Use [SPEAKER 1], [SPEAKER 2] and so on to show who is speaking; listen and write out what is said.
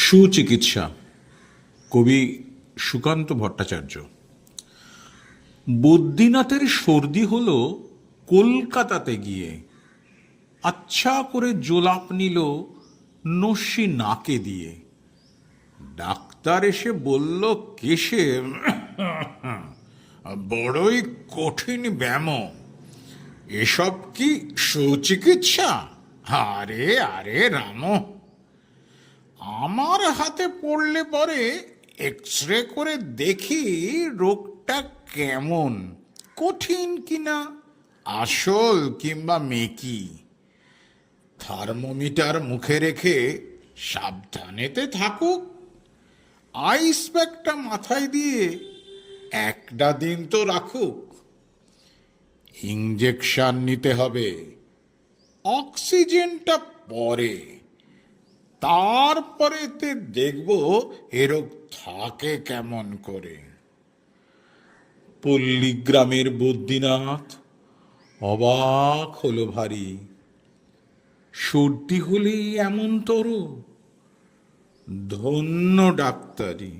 [SPEAKER 1] সুচিকিৎসা, কবি সুকান্ত ভট্টাচার্য। বদ্রীনাথের সর্দি হলো কলকাতাতে গিয়ে, আচ্ছা করে জোলাপ নিল নস্যি নাকে দিয়ে। ডাক্তার এসে বলল, কেশে বড়ই কঠিন ব্যায়াম, এসব কি সুচিকিৎসা? আরে আরে রাম, আমার হাতে পড়লে পরে এক্স রে করে দেখি রোগটা কেমন, কঠিন কিনা, আসল কিংবা মেকি। থার্মোমিটার মুখে রেখে সাবধানেতে থাকুক, আইস প্যাকটা মাথায় দিয়ে একটা দিন তো রাখুক। ইঞ্জেকশন নিতে হবে, অক্সিজেনটা পরে, তারপরেতে দেখব এরোগ থাকে কেমন করে। পল্লীগ্রামের বদ্রীনাথ অবাক হলো ভারী, সর্দি হলেই এমন তর, ধন্য ডাক্তারি।